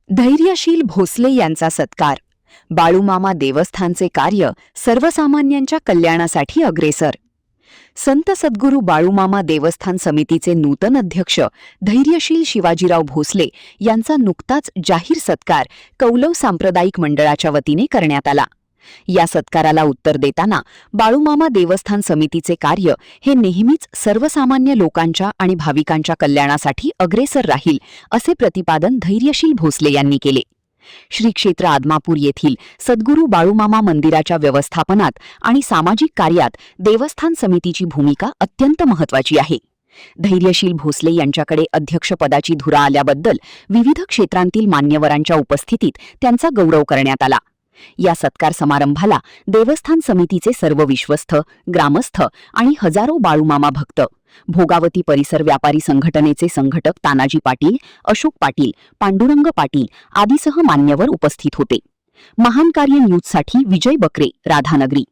धैर्यशील भोसले यांचा सत्कार. बाळूमामा देवस्थानचे कार्य सर्वसामान्यांच्या कल्याणासाठी अग्रेसर. संत सद्गुरू बाळूमामा देवस्थान समितीचे नूतन अध्यक्ष धैर्यशील शिवाजीराव भोसले यांचा नुकताच जाहीर सत्कार कौलव सांप्रदायिक मंडळाच्या वतीने करण्यात आला. या सत्काराला उत्तर देताना बाळूमामा देवस्थान समितीचे कार्य हे नेहमीच सर्वसामान्य लोकांच्या आणि भाविकांच्या कल्याणासाठी अग्रेसर राहील, असे प्रतिपादन धैर्यशील भोसले यांनी केले. श्री क्षेत्र आदमापूर येथील सद्गुरू बाळूमामा मंदिराच्या व्यवस्थापनात आणि सामाजिक कार्यात देवस्थान समितीची भूमिका अत्यंत महत्त्वाची आहे. धैर्यशील भोसले यांच्याकडे अध्यक्षपदाची धुरा आल्याबद्दल विविध क्षेत्रांतील मान्यवरांच्या उपस्थितीत त्यांचा गौरव करण्यात आला. या सत्कार समारंभाला देवस्थान समितीचे सर्व विश्वस्त, ग्रामस्थ आणि हजारो बाळूमामा भक्त, भोगावती परिसर व्यापारी संघटनेचे संघटक तानाजी पाटील, अशोक पाटील, पांडुरंग पाटील आदीसह मान्यवर उपस्थित होते. महान कार्य न्यूजसाठी विजय बकरे, राधानगरी.